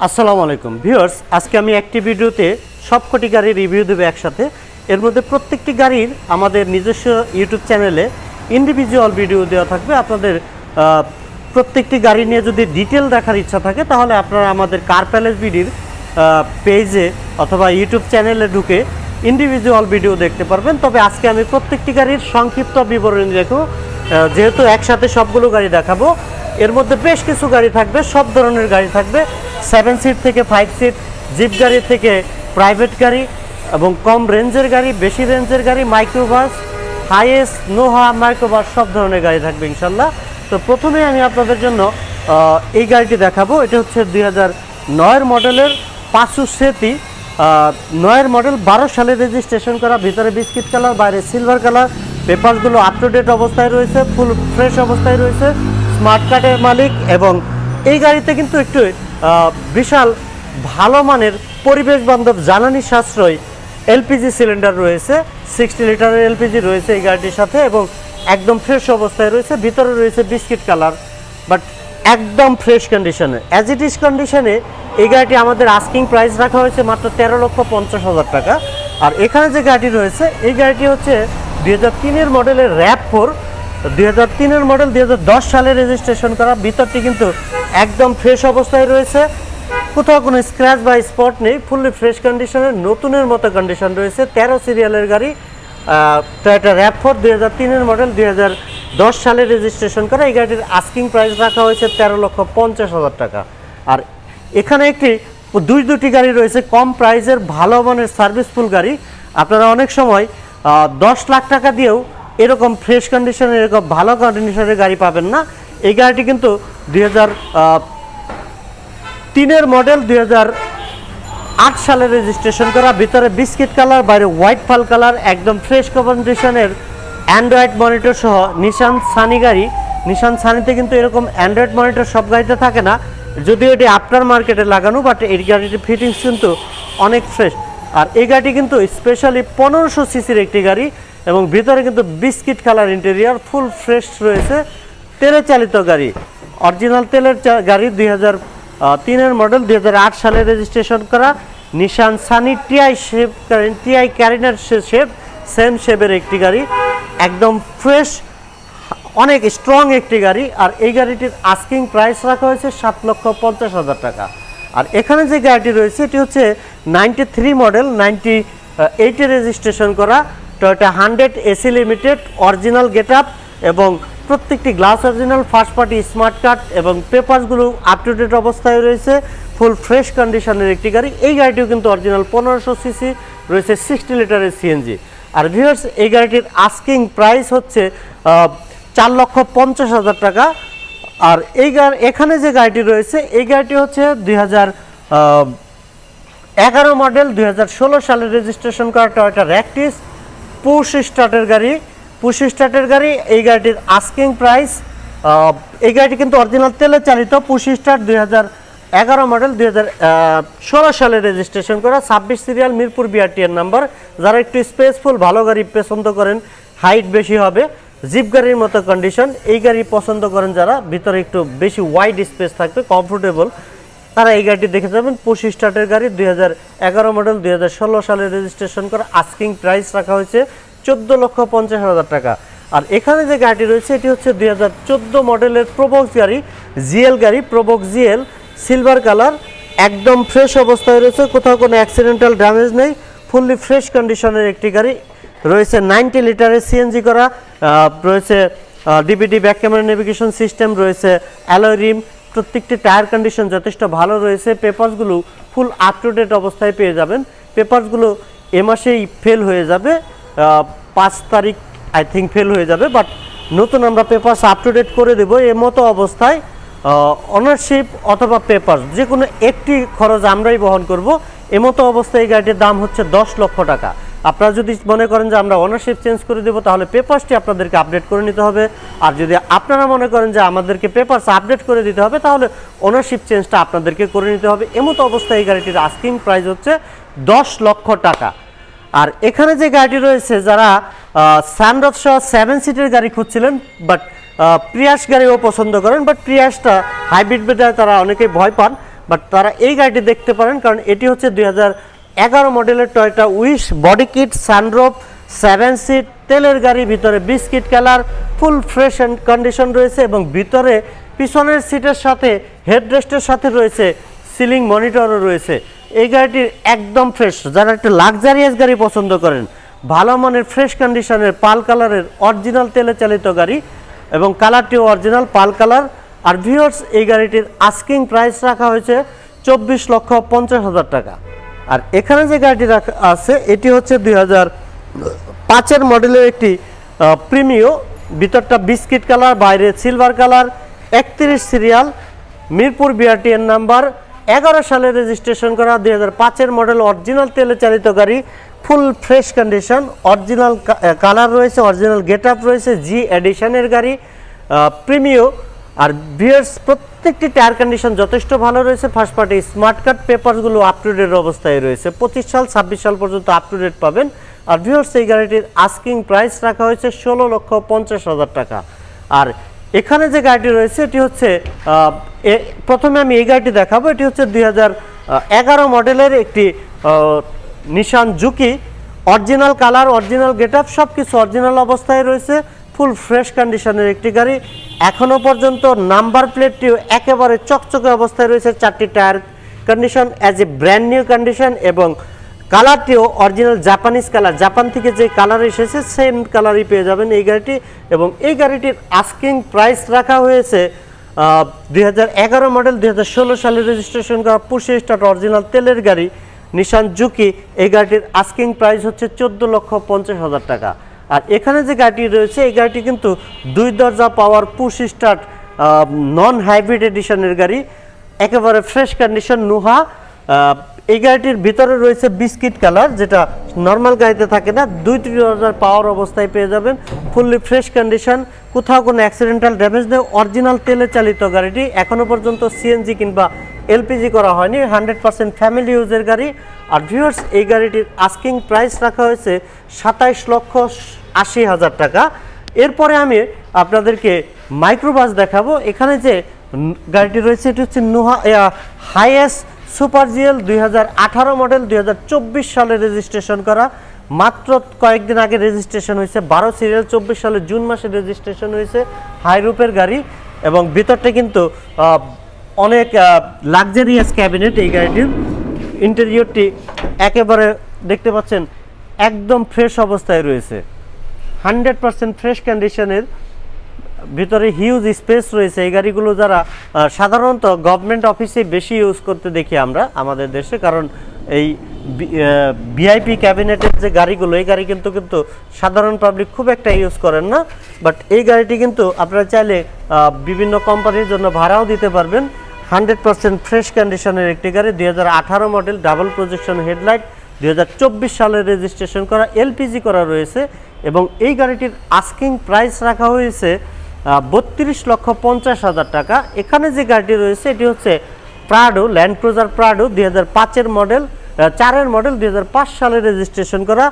আসসালামু আলাইকুম ভিউয়ার্স, আজকে আমি একটি ভিডিওতে সবকটি গাড়ির রিভিউ দেব একসাথে। এর মধ্যে প্রত্যেকটি গাড়ির আমাদের নিজস্ব ইউটিউব চ্যানেলে ইন্ডিভিজুয়াল ভিডিও দেওয়া থাকবে। আপনাদের প্রত্যেকটি গাড়ি নিয়ে যদি ডিটেল দেখার ইচ্ছা থাকে তাহলে আপনারা আমাদের কার প্যালেস ভিডিওর পেজে অথবা ইউটিউব চ্যানেলে ঢুকে ইন্ডিভিজুয়াল ভিডিও দেখতে পারবেন। তবে আজকে আমি প্রত্যেকটি গাড়ির সংক্ষিপ্ত বিবরণ দেখব, যেহেতু একসাথে সবগুলো গাড়ি দেখাবো। এর মধ্যে বেশ কিছু গাড়ি থাকবে, সব ধরনের গাড়ি থাকবে, 7 সিট থেকে 5 সিট, জিপ গাড়ি থেকে প্রাইভেট গাড়ি এবং কম রেঞ্জের গাড়ি, বেশি রেঞ্জের গাড়ি, মাইক্রোবাস, হাইয়েস্ট, নোহা, মাইক্রোবাস সব ধরনের গাড়ি থাকবে ইনশাল্লাহ। তো প্রথমে আমি আপনাদের জন্য এই গাড়িটি দেখাবো। এটা হচ্ছে 2009 মডেলের পাঁচু সেতি, 9 মডেল, 12 সালে রেজিস্ট্রেশন করা, ভিতরে বিস্কিট কালার, বাইরে সিলভার কালার, পেপারসগুলো আপ টু ডেট অবস্থায় রয়েছে, ফুল ফ্রেশ অবস্থায় রয়েছে, স্মার্ট কার্ডের মালিক। এবং এই গাড়িতে কিন্তু একটু বিশাল ভালো মানের পরিবেশ বান্ধব জ্বালানি সাশ্রয় এলপিজি সিলিন্ডার রয়েছে, 60 লিটারের এলপিজি রয়েছে এই গাড়িটির সাথে এবং একদম ফ্রেশ অবস্থায় রয়েছে। ভিতরে রয়েছে বিস্কিট কালার, বাট একদম ফ্রেশ কন্ডিশনে, অ্যাজ ইট ইজ কন্ডিশনে এই গাড়িটি আমাদের আস্কিং প্রাইস রাখা হয়েছে মাত্র 13,50,000 টাকা। আর এখানে যে গাড়িটি রয়েছে এই গাড়িটি হচ্ছে 2003 মডেলের RAV4, 2003 মডেল, 2010 সালে রেজিস্ট্রেশন করা। ভিতরটি কিন্তু একদম ফ্রেশ অবস্থায় রয়েছে, কোথাও কোনো স্ক্র্যাচ বা স্পট নেই, ফুললি ফ্রেশ কন্ডিশনের, নতুনের মতো কন্ডিশন রয়েছে। 13 সিরিয়ালের গাড়ি, টয়োটা RAV4, 2003 মডেল, 2010 সালে রেজিস্ট্রেশন করা। এই গাড়িটির আস্কিং প্রাইস রাখা হয়েছে 13,50,000 টাকা। আর এখানে দুটি গাড়ি রয়েছে কম প্রাইসের ভালো মানের সার্ভিসফুল গাড়ি। আপনারা অনেক সময় 10 লাখ টাকা দিয়েও এরকম ফ্রেশ কন্ডিশনের, এরকম ভালো কন্ডিশনের গাড়ি পাবেন না। এই গাড়িটি কিন্তু 2003 মডেল, 2008 সালে রেজিস্ট্রেশন করা, ভিতরে বিস্কিট কালার, বাইরে হোয়াইট ফাল কালার, একদম ফ্রেশ কন্ডিশনের, অ্যান্ড্রয়েড মনিটর সহ নিশান সানি গাড়ি। নিশান সানিতে কিন্তু এরকম অ্যান্ড্রয়েড মনিটর সব গাড়িতে থাকে না, যদিও এটি আফটার মার্কেটে লাগানো, বাট এই গাড়িটির ফিটিংস কিন্তু অনেক ফ্রেশ। আর এই গাড়িটি কিন্তু স্পেশালি 1500 সিসির একটি গাড়ি এবং ভিতরে কিন্তু biscuit colour interior, full fresh রয়েছে। তেলে চালিত গাড়ি, অরিজিনাল তেলের গাড়ি, 2003 মডেল, 2008 সালে রেজিস্ট্রেশন করা, নিশান সানি টিআই ক্যারিনার শেপ, সেম শেপের একটি গাড়ি, একদম ফ্রেশ, অনেক স্ট্রং একটি গাড়ি। আর এই গাড়িটির আস্কিং প্রাইস রাখা হয়েছে 7,50,000 টাকা। আর এখানে যে গাড়িটি রয়েছে এটি হচ্ছে 93 মডেল, 98-এ রেজিস্ট্রেশন করা, Toyota 100 AC limited, original get up এবং প্রত্যেকটি glass original, first party smart card এবং পেপারসগুলো আপ টু ডেট অবস্থায় রয়েছে, ফুল ফ্রেশ কন্ডিশনের একটি গাড়ি। এই গাড়িটিও কিন্তু অরিজিনাল 1500 সিসি রয়েছে, 60 লিটারের সিএনজি। আর ভিউয়ার্স, এই গাড়িটির আস্কিং প্রাইস হচ্ছে 4,50,000 টাকা। আর এখানে যে গাড়িটি রয়েছে এই গাড়িটি হচ্ছে 2011 মডেল, 2016 সালে রেজিস্ট্রেশন করা, টয়োটা র্যাকটিস, পুশ স্টার্টের গাড়ি। এই গাড়িটির আস্কিং প্রাইস, এই গাড়িটি কিন্তু অরিজিনাল তেলে চালিত, পুশ স্টার্ট, 2011 মডেল, 2016 সালে রেজিস্ট্রেশন করা, 26 সিরিয়াল, মিরপুর বিআরটিএর নাম্বার। যারা একটু স্পেসফুল ভালো গাড়ি পছন্দ করেন, হাইট বেশি হবে, জিপ গাড়ির মতো কন্ডিশন, এই গাড়ি পছন্দ করেন যারা, ভিতরে একটু বেশি ওয়াইড স্পেস থাকবে, কমফোর্টেবল, তারা এই গাড়িটি দেখে যাবেন। পুশ স্টার্টের গাড়ি, 2011 মডেল, 2016 সালে রেজিস্ট্রেশন করা, আস্কিং প্রাইস রাখা হয়েছে 14,50,000 টাকা। আর এখানে যে গাড়িটি রয়েছে এটি হচ্ছে 2014 মডেলের প্রোবক্স গাড়ি, প্রোবক্স জিএল, সিলভার কালার, একদম ফ্রেশ অবস্থায় রয়েছে, কোথাও কোনো অ্যাক্সিডেন্টাল ড্যামেজ নেই, ফুললি ফ্রেশ কন্ডিশনের একটি গাড়ি রয়েছে। 90 লিটারের সিএনজি করা, রয়েছে DVD back camera navigation system, রয়েছে অ্যালয় রিম, প্রত্যেকটি টায়ার কন্ডিশন যথেষ্ট ভালো রয়েছে। পেপারসগুলো ফুল আপ টু ডেট অবস্থায় পেয়ে যাবেন। পেপারসগুলো এ মাসেই ফেল হয়ে যাবে, 5 তারিখ আই থিঙ্ক ফেল হয়ে যাবে, বাট নতুন আমরা পেপারস আপ টু ডেট করে দেবো। এর মতো অবস্থায় অনারশিপ অথবা পেপারস যে কোনো একটি খরচ আমরাই বহন করব। এমতো অবস্থায় এই গাড়িটির দাম হচ্ছে 10 লক্ষ টাকা। আপনারা যদি মনে করেন যে আমরা ওনারশিপ চেঞ্জ করে দেবো তাহলে পেপারসটি আপনাদেরকে আপডেট করে নিতে হবে। আর যদি আপনারা মনে করেন যে আমাদেরকে পেপারস আপডেট করে দিতে হবে তাহলে ওনারশিপ চেঞ্জটা আপনাদেরকে করে নিতে হবে। এমতো অবস্থায় এই গাড়িটির আস্কিং প্রাইস হচ্ছে 10 লক্ষ টাকা। আর এখানে যে গাড়িটি রয়েছে, যারা সানরুফ সহ 7 সিটের গাড়ি খুঁজছিলেন বাট প্রিয়াস গাড়িও পছন্দ করেন, বাট প্রিয়াসটা হাইব্রিড বেটায় তারা অনেকেই ভয় পান, বাট তারা এই গাড়িটি দেখতে পারেন, কারণ এটি হচ্ছে 2011 মডেলের Toyota Wish, body kit, sunroof, 7 seat, তেলের গাড়ি, ভিতরে biscuit colour, full fresh condition রয়েছে এবং ভিতরে পিছনের সিটের সাথে হেডরেস্টের সাথে রয়েছে সিলিং মনিটরও রয়েছে। এই গাড়িটির একদম ফ্রেশ, যারা একটা লাক্সারিয়াস গাড়ি পছন্দ করেন, ভালো মানের ফ্রেশ কন্ডিশনের পাল কালারের অরিজিনাল তেলে চালিত গাড়ি এবং কালারটিও অরিজিনাল পাল কালার। আর ভিউয়ার্স, এই গাড়িটির আস্কিং প্রাইস রাখা হয়েছে 24,50,000 টাকা। আর এখানে যে গাড়িটি রাখা আছে এটি হচ্ছে 2005 মডেলের একটি প্রিমিও, ভিতরটা বিস্কিট কালার, বাইরে silver colour, 31 serial, Mirpur BRTA number, 11 সালে রেজিস্ট্রেশন করা, 2005 মডেল অরিজিনাল তেলে চালিত গাড়ি, full fresh condition, original colour রয়েছে, অরিজিনাল গেট আপ রয়েছে, জি এডিশনের গাড়ি, প্রিমিও। আর ভিউয়ার্স, প্রত্যেকটি টায়ার কন্ডিশন যথেষ্ট ভালো রয়েছে। ফার্স্ট পার্টি স্মার্ট কার্ড পেপারসগুলো আপ টু ডেট অবস্থায় রয়েছে, 25 সাল 26 সাল পর্যন্ত আপ টু ডেট পাবেন। আর ভিউয়ার্স, এই গাড়িটির আস্কিং প্রাইস রাখা হয়েছে 16,50,000 টাকা। আর এখানে যে গাড়িটি রয়েছে এটি হচ্ছে প্রথমে আমি এই গাড়িটি দেখাবো। এটি হচ্ছে 2011 মডেলের একটি Nissan Juke, original colour, original get up, সব কিছু অরিজিনাল অবস্থায় রয়েছে, ফুল ফ্রেশ কন্ডিশনের একটি গাড়ি। এখনও পর্যন্ত নাম্বার প্লেটটিও একেবারে চকচকে অবস্থায় রয়েছে, 4টি tyre condition as a brand new condition এবং কালারটিও অরিজিনাল জাপানিজ কালার, জাপান থেকে যে কালার এসেছে সেম কালারই পেয়ে যাবেন এই গাড়িটি। এবং এই গাড়িটির আস্কিং প্রাইস রাখা হয়েছে 2011 মডেল, 2016 সালে রেজিস্ট্রেশন করা, পুশে স্টার্ট অরিজিনাল তেলের গাড়ি, নিশান জুকি। এই গাড়িটির আস্কিং প্রাইস হচ্ছে 14,50,000 টাকা। আর এখানে যে গাড়িটি রয়েছে এই গাড়িটি কিন্তু 2 দরজা power push start non hybrid এডিশনের গাড়ি, একেবারে ফ্রেশ কন্ডিশন, নুহা। এই গাড়িটির ভিতরে রয়েছে বিস্কিট কালার, যেটা নর্মাল গাড়িতে থাকে না, 2 দরজার পাওয়ার অবস্থায় পেয়ে যাবেন, ফুললি ফ্রেশ কন্ডিশন, কোথাও কোনো অ্যাক্সিডেন্টাল ড্যামেজ নেই, অরিজিনাল তেলে চালিত গাড়িটি। এখনও পর্যন্ত সিএনজি কিংবা এলপিজি করা হয়নি, 100% ফ্যামিলি ইউজের গাড়ি। আর ভিউয়ার্স, এই গাড়িটির আস্কিং প্রাইস রাখা হয়েছে 27,80,000 টাকা। এরপরে আমি আপনাদেরকে মাইক্রোবাস দেখাবো। এখানে যে গাড়িটি রয়েছে এটি হচ্ছে হাইএস সুপার জিএল, 2018 মডেল, 2024 সালে রেজিস্ট্রেশন করা, মাত্র কয়েকদিন আগে রেজিস্ট্রেশন হয়েছে, 12 সিরিয়াল, 24 সালে জুন মাসে রেজিস্ট্রেশন হয়েছে, হাই রুপের গাড়ি। এবং ভিতরটা কিন্তু অনেক লাক্সারিয়াস ক্যাবিনেট। এই গাড়িটির ইন্টেরিয়রটি একেবারে দেখতে পাচ্ছেন একদম ফ্রেশ অবস্থায় রয়েছে, 100% ফ্রেশ কন্ডিশনের, ভিতরে হিউজ স্পেস রয়েছে। এই গাড়িগুলো যারা সাধারণত গভর্নমেন্ট অফিসে বেশি ইউজ করতে দেখি আমরা আমাদের দেশে, কারণ এই ভিআইপি ক্যাবিনেটের যে গাড়িগুলো, এই গাড়ি কিন্তু সাধারণ পাবলিক খুব একটা ইউজ করেন না। বাট এই গাড়িটি কিন্তু আপনারা চাইলে বিভিন্ন কোম্পানির জন্য ভাড়াও দিতে পারবেন। 100% ফ্রেশ কন্ডিশনের একটি গাড়ি, 2018 মডেল, ডাবল প্রজেকশন হেডলাইট, 2024 সালে রেজিস্ট্রেশন করা, এলপিজি করা রয়েছে। এবং এই গাড়িটির আস্কিং প্রাইস রাখা হয়েছে 32,50,000 টাকা। এখানে যে গাড়িটি রয়েছে এটি হচ্ছে Prado, land cruiser Prado, 2005 model, 4 model, 2005 সালে রেজিস্ট্রেশন করা,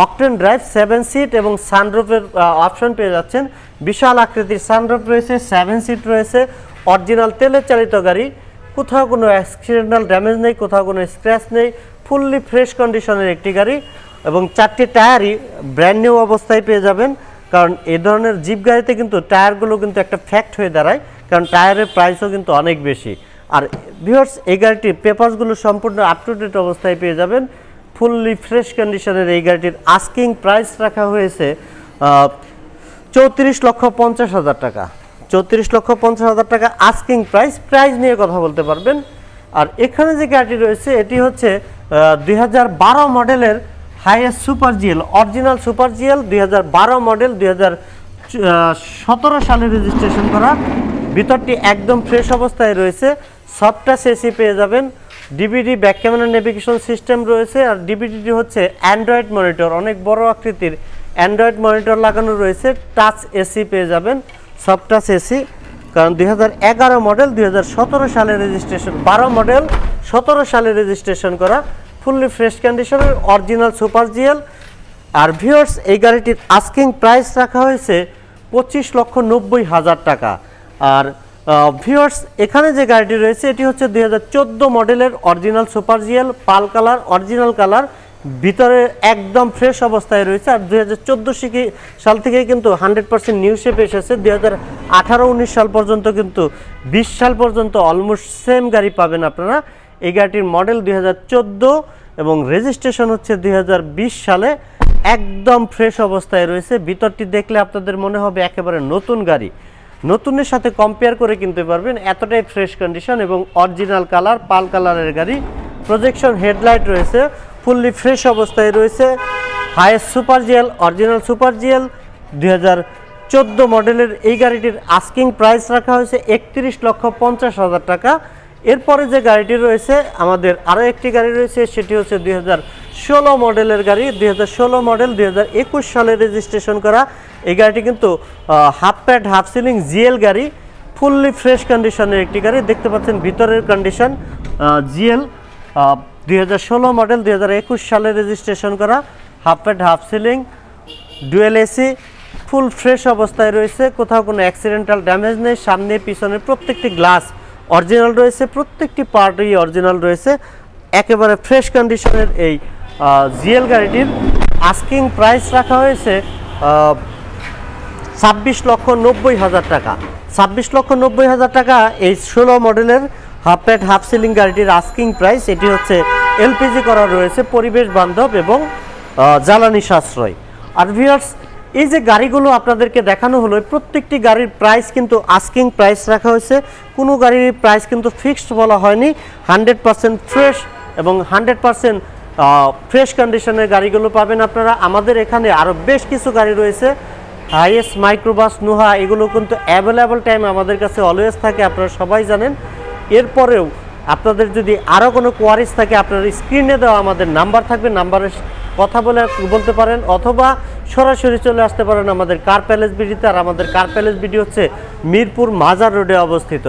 অকটেন ড্রাইভ, 7 সিট এবং সানরুফের অপশন পেয়ে যাচ্ছেন। বিশাল আকৃতির সানরুফ রয়েছে, 7 সিট রয়েছে, অরিজিনাল তেলে চালিত গাড়ি, কোথাও কোনো অ্যাক্সিডেন্টাল ড্যামেজ নেই, কোথাও কোনো স্ক্র্যাচ নেই, ফুললি ফ্রেশ কন্ডিশনের একটি গাড়ি। এবং 4টি টায়ারই ব্র্যান্ড নিউ অবস্থায় পেয়ে যাবেন, কারণ এই ধরনের জিপ গাড়িতে কিন্তু টায়ারগুলো কিন্তু একটা ফ্যাক্ট হয়ে দাঁড়ায়, কারণ টায়ারের প্রাইসও কিন্তু অনেক বেশি। আর ভিউয়ার্স, এই গাড়িটির পেপারসগুলো সম্পূর্ণ আপ টু ডেট অবস্থায় পেয়ে যাবেন, ফুললি ফ্রেশ কন্ডিশনের। এই গাড়িটির আস্কিং প্রাইস রাখা হয়েছে 34,50,000 টাকা। 34,50,000 টাকা আস্কিং প্রাইস নিয়ে কথা বলতে পারবেন। আর এখানে যে গাড়িটি রয়েছে এটি হচ্ছে 2012 মডেলের highest super GL, original super GL, 2012 model, 2017 সালে রেজিস্ট্রেশন করা, ভিতরটি একদম ফ্রেশ অবস্থায় রয়েছে, সফট টাচ এসি পেয়ে যাবেন, DVD back camera navigation system রয়েছে। আর ডিভিডিটি হচ্ছে অ্যান্ড্রয়েড মনিটর, অনেক বড় আকৃতির অ্যান্ড্রয়েড মনিটর লাগানো রয়েছে, টাচ এসি পেয়ে যাবেন, সফট টাচ এসি। কারণ 2011 মডেল, 2017 সালে রেজিস্ট্রেশন, 12 মডেল, 17 সালে রেজিস্ট্রেশন করা, ফুললি ফ্রেশ কন্ডিশনের অরিজিনাল সুপার জিএল। আর ভিউয়ার্স, এই গাড়িটির আস্কিং প্রাইস রাখা হয়েছে 25,90,000 টাকা। আর ভিউয়ার্স এখানে যে গাড়িটি রয়েছে এটি হচ্ছে 2014 মডেলের অরিজিনাল সুপার জিএল পাল কালার অরিজিনাল কালার, ভিতরে একদম ফ্রেশ অবস্থায় রয়েছে। আর 2014 সাল থেকে কিন্তু 100% নিউ শেপ এসেছে। 2018-19 সাল পর্যন্ত কিন্তু 20 সাল পর্যন্ত অলমোস্ট সেম গাড়ি পাবেন আপনারা। এই গাড়িটির মডেল 2014 এবং রেজিস্ট্রেশন হচ্ছে 2020 সালে, একদম ফ্রেশ অবস্থায় রয়েছে। ভিতরটি দেখলে আপনাদের মনে হবে একেবারে নতুন গাড়ি, নতুনের সাথে কম্পেয়ার করে কিনতে পারবেন, এতটাই ফ্রেশ কন্ডিশন এবং অরিজিনাল কালার পাল কালারের গাড়ি। প্রজেকশন হেডলাইট রয়েছে, ফুললি ফ্রেশ অবস্থায় রয়েছে। Highest super GL original super GL 2014 মডেলের এই গাড়িটির আস্কিং প্রাইস রাখা হয়েছে 31,50,000 টাকা। এরপরে যে গাড়িটি রয়েছে আমাদের আরও একটি গাড়ি রয়েছে, সেটি হচ্ছে 2016 মডেলের গাড়ি। 2016 মডেল 2021 সালে রেজিস্ট্রেশন করা এই গাড়িটি কিন্তু half pad half ceiling GL গাড়ি, ফুললি ফ্রেশ কন্ডিশনের একটি গাড়ি। দেখতে পাচ্ছেন ভিতরের কন্ডিশন জিএল 2016 মডেল 2021 সালে রেজিস্ট্রেশন করা, half pad half ceiling dual AC, full fresh অবস্থায় রয়েছে, কোথাও কোনো অ্যাক্সিডেন্টাল ড্যামেজ নেই। সামনে পিছনে প্রত্যেকটি গ্লাস অরিজিনাল রয়েছে, প্রত্যেকটি পার্টই অরিজিনাল রয়েছে। একেবারে ফ্রেশ কন্ডিশনের এই জিএল গাড়িটির আস্কিং প্রাইস রাখা হয়েছে 26,90,000 টাকা। 26,90,000 টাকা এই 16 মডেলের হাফ প্যাড হাফ সিলিং গাড়িটির আস্কিং প্রাইস। এটি হচ্ছে এলপিজি করা রয়েছে, পরিবেশ বান্ধব এবং জ্বালানি সাশ্রয়। আর ভিউয়ার্স এই যে গাড়িগুলো আপনাদেরকে দেখানো হলো, প্রত্যেকটি গাড়ির প্রাইস কিন্তু আস্কিং প্রাইস রাখা হয়েছে, কোনো গাড়ির প্রাইস কিন্তু ফিক্সড বলা হয়নি। 100% ফ্রেশ এবং 100% ফ্রেশ কন্ডিশনের গাড়িগুলো পাবেন আপনারা। আমাদের এখানে আরও বেশ কিছু গাড়ি রয়েছে, হাইয়েস্ট মাইক্রোবাস নোহা, এগুলো কিন্তু অ্যাভেলেবল টাইম আমাদের কাছে অলওয়েজ থাকে, আপনারা সবাই জানেন। এরপরেও আপনাদের যদি আরও কোনো কোয়ারিজ থাকে আপনার স্ক্রিনে দেওয়া আমাদের নাম্বার থাকবে, নাম্বারে কথা বলতে পারেন অথবা সরাসরি চলে আসতে পারেন আমাদের কার প্যালেস বিডিতে। আর আমাদের কার প্যালেস বিডি হচ্ছে মিরপুর মাজার রোডে অবস্থিত।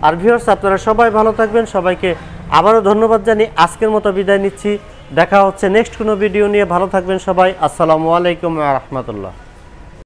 আর ভিউয়ার্স আপনারা সবাই ভালো থাকবেন, সবাইকে আবারও ধন্যবাদ জানিয়ে আজকের মতো বিদায় নিচ্ছি। দেখা হচ্ছে নেক্সট কোনো ভিডিও নিয়ে। ভালো থাকবেন সবাই। আসসালামু আলাইকুম ওয়া রাহমাতুল্লাহ।